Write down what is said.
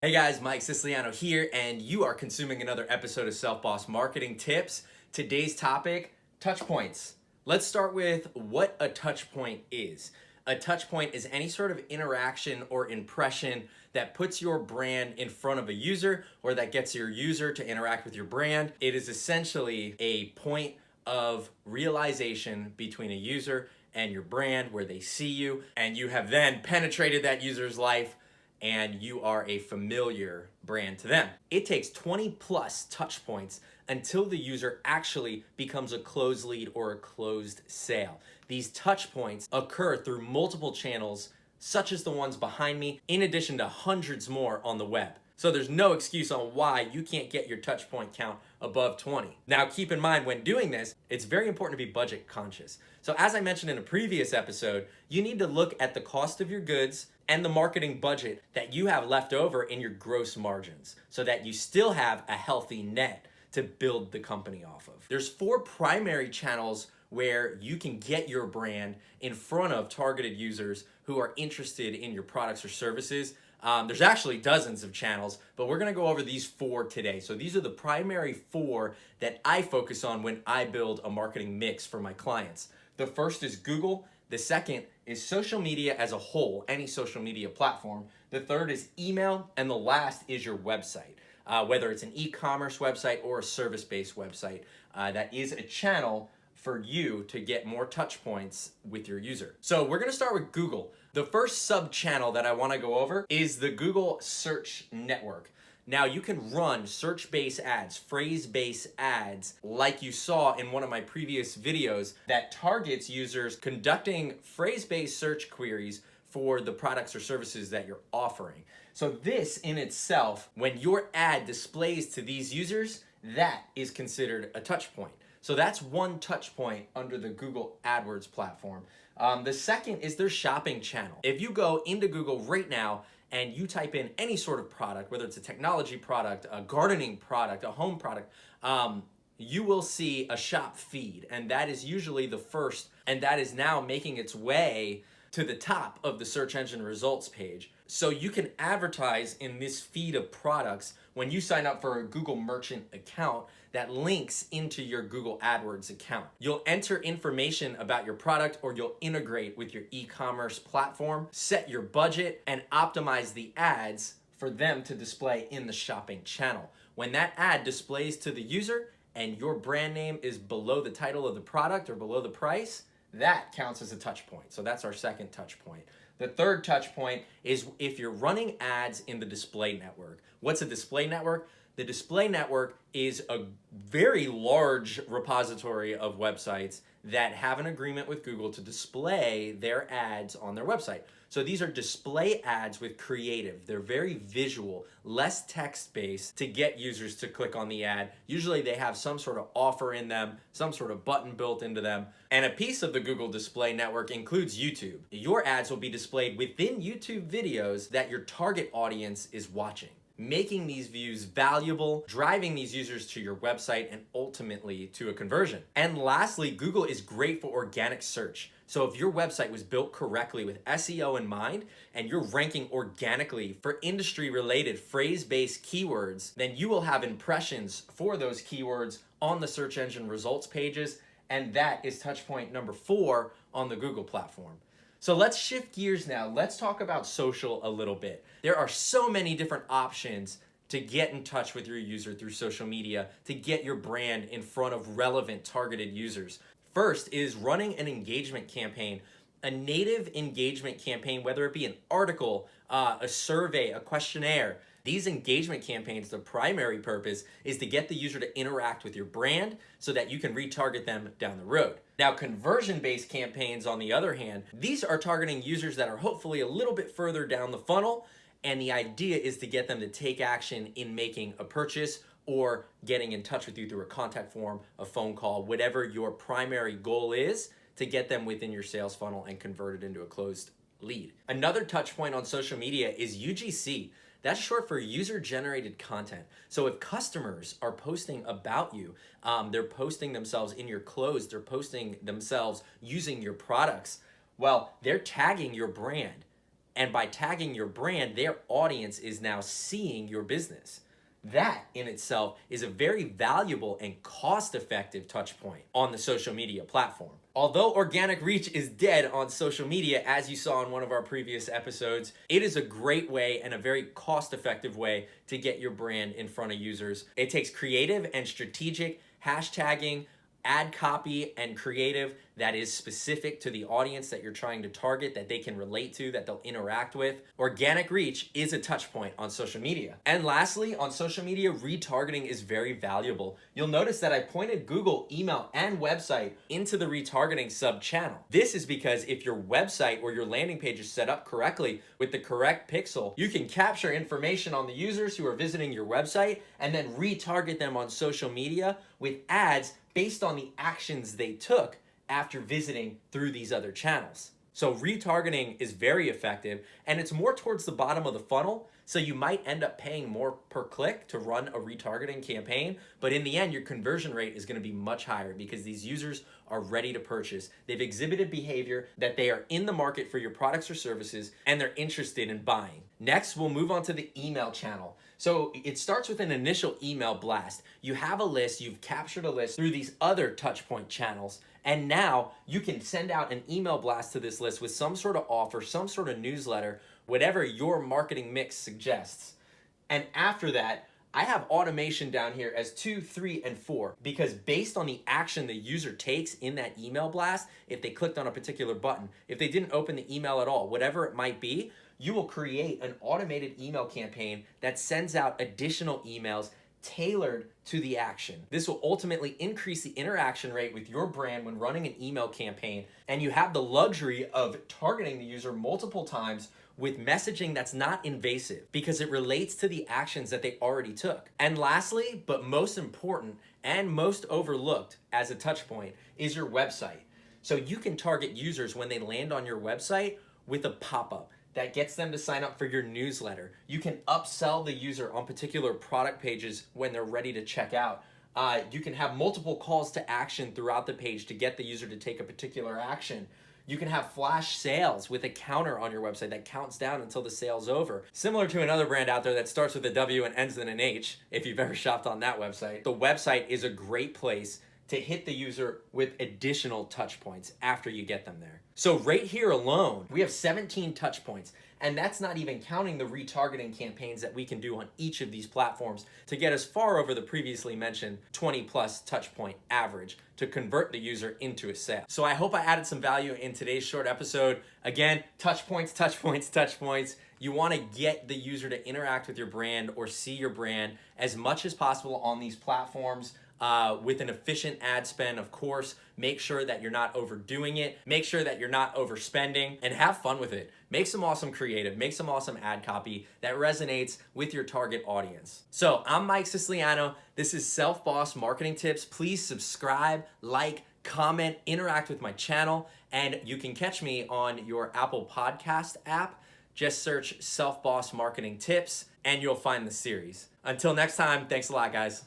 Hey guys, Mike Siciliano here, and you are consuming another episode of Self Boss Marketing Tips. Today's topic, touchpoints. Let's start with what a touchpoint is. A touchpoint is any sort of interaction or impression that puts your brand in front of a user or that gets your user to interact with your brand. It is essentially a point of realization between a user and your brand where they see you, and you have then penetrated that user's life and you are a familiar brand to them. It takes 20 plus touch points until the user actually becomes a closed lead or a closed sale. These touch points occur through multiple channels, such as the ones behind me, in addition to hundreds more on the web. So there's no excuse on why you can't get your touch point count above 20. Now keep in mind when doing this, it's very important to be budget conscious. So as I mentioned in a previous episode, you need to look at the cost of your goods and the marketing budget that you have left over in your gross margins so that you still have a healthy net to build the company off of. There's 4 primary channels where you can get your brand in front of targeted users who are interested in your products or services. There's actually dozens of channels, but we're gonna go over these 4 today. So these are the primary 4 that I focus on when I build a marketing mix for my clients. The first is Google. The second is social media as a whole, any social media platform. The third is email, and the last is your website. Whether it's an e-commerce website or a service-based website, that is a channel for you to get more touch points with your user. So we're gonna start with Google. The first sub-channel that I wanna go over is the Google Search Network. Now you can run search-based ads, phrase-based ads, like you saw in one of my previous videos that targets users conducting phrase-based search queries for the products or services that you're offering. So this in itself, when your ad displays to these users, that is considered a touch point. So that's one touch point under the Google AdWords platform. The second is their shopping channel. If you go into Google right now and you type in any sort of product, whether it's a technology product, a gardening product, a home product, you will see a shop feed. And that is usually the first, and that is now making its way to the top of the search engine results page. So you can advertise in this feed of products when you sign up for a Google Merchant account that links into your Google AdWords account. You'll enter information about your product, or you'll integrate with your e-commerce platform, set your budget, and optimize the ads for them to display in the shopping channel. When that ad displays to the user and your brand name is below the title of the product or below the price, that counts as a touch point. So that's our second touch point. The third touch point is if you're running ads in the display network. What's a display network? The display network is a very large repository of websites that have an agreement with Google to display their ads on their website. So these are display ads with creative. They're very visual, less text-based to get users to click on the ad. Usually they have some sort of offer in them, some sort of button built into them. And a piece of the Google Display Network includes YouTube. Your ads will be displayed within YouTube videos that your target audience is watching, making these views valuable, driving these users to your website, and ultimately to a conversion. And lastly, Google is great for organic search. So if your website was built correctly with SEO in mind, and you're ranking organically for industry-related phrase-based keywords, then you will have impressions for those keywords on the search engine results pages, and that is touch point number 4 on the Google platform. So let's shift gears now. Let's talk about social a little bit. There are so many different options to get in touch with your user through social media, to get your brand in front of relevant targeted users. First is running an engagement campaign, a native engagement campaign, whether it be an article, a survey, a questionnaire. These engagement campaigns, the primary purpose is to get the user to interact with your brand so that you can retarget them down the road. Now, conversion-based campaigns, on the other hand, these are targeting users that are hopefully a little bit further down the funnel, and the idea is to get them to take action in making a purchase or getting in touch with you through a contact form, a phone call, whatever your primary goal is, to get them within your sales funnel and convert it into a closed lead. Another touch point on social media is UGC. That's short for user-generated content. So if customers are posting about you, they're posting themselves in your clothes, they're posting themselves using your products, well, they're tagging your brand. And by tagging your brand, their audience is now seeing your business. That in itself is a very valuable and cost-effective touch point on the social media platform. Although organic reach is dead on social media, as you saw in one of our previous episodes, it is a great way and a very cost-effective way to get your brand in front of users. It takes creative and strategic hashtagging, ad copy, and creative that is specific to the audience that you're trying to target, that they can relate to, that they'll interact with. Organic reach is a touch point on social media. And lastly, on social media, retargeting is very valuable. You'll notice that I pointed Google, email, and website into the retargeting sub-channel. This is because if your website or your landing page is set up correctly with the correct pixel, you can capture information on the users who are visiting your website and then retarget them on social media with ads based on the actions they took after visiting through these other channels. So retargeting is very effective, and it's more towards the bottom of the funnel, so you might end up paying more per click to run a retargeting campaign, but in the end, your conversion rate is gonna be much higher because these users are ready to purchase. They've exhibited behavior that they are in the market for your products or services, and they're interested in buying. Next, we'll move on to the email channel. So it starts with an initial email blast. You have a list, you've captured a list through these other touchpoint channels, and now you can send out an email blast to this list with some sort of offer, some sort of newsletter, whatever your marketing mix suggests. And after that, I have automation down here as 2, 3, and 4, because based on the action the user takes in that email blast, if they clicked on a particular button, if they didn't open the email at all, whatever it might be, you will create an automated email campaign that sends out additional emails tailored to the action. This will ultimately increase the interaction rate with your brand when running an email campaign, and you have the luxury of targeting the user multiple times with messaging that's not invasive because it relates to the actions that they already took. And lastly, but most important and most overlooked as a touch point, is your website. So you can target users when they land on your website with a pop-up that gets them to sign up for your newsletter. You can upsell the user on particular product pages when they're ready to check out. You can have multiple calls to action throughout the page to get the user to take a particular action. You can have flash sales with a counter on your website that counts down until the sale's over. Similar to another brand out there that starts with a W and ends in an H, if you've ever shopped on that website. The website is a great place to hit the user with additional touch points after you get them there. So right here alone, we have 17 touch points, and that's not even counting the retargeting campaigns that we can do on each of these platforms to get us far over the previously mentioned 20 plus touch point average to convert the user into a sale. So I hope I added some value in today's short episode. Again, touch points, touch points, touch points. You want to get the user to interact with your brand or see your brand as much as possible on these platforms. With an efficient ad spend, of course. Make sure that you're not overdoing it. Make sure that you're not overspending, and have fun with it. Make some awesome creative, make some awesome ad copy that resonates with your target audience. So I'm Mike Siciliano. This is Self Boss Marketing Tips. Please subscribe, like, comment, interact with my channel, and you can catch me on your Apple Podcast app. Just search Self Boss Marketing Tips and you'll find the series. Until next time, thanks a lot, guys.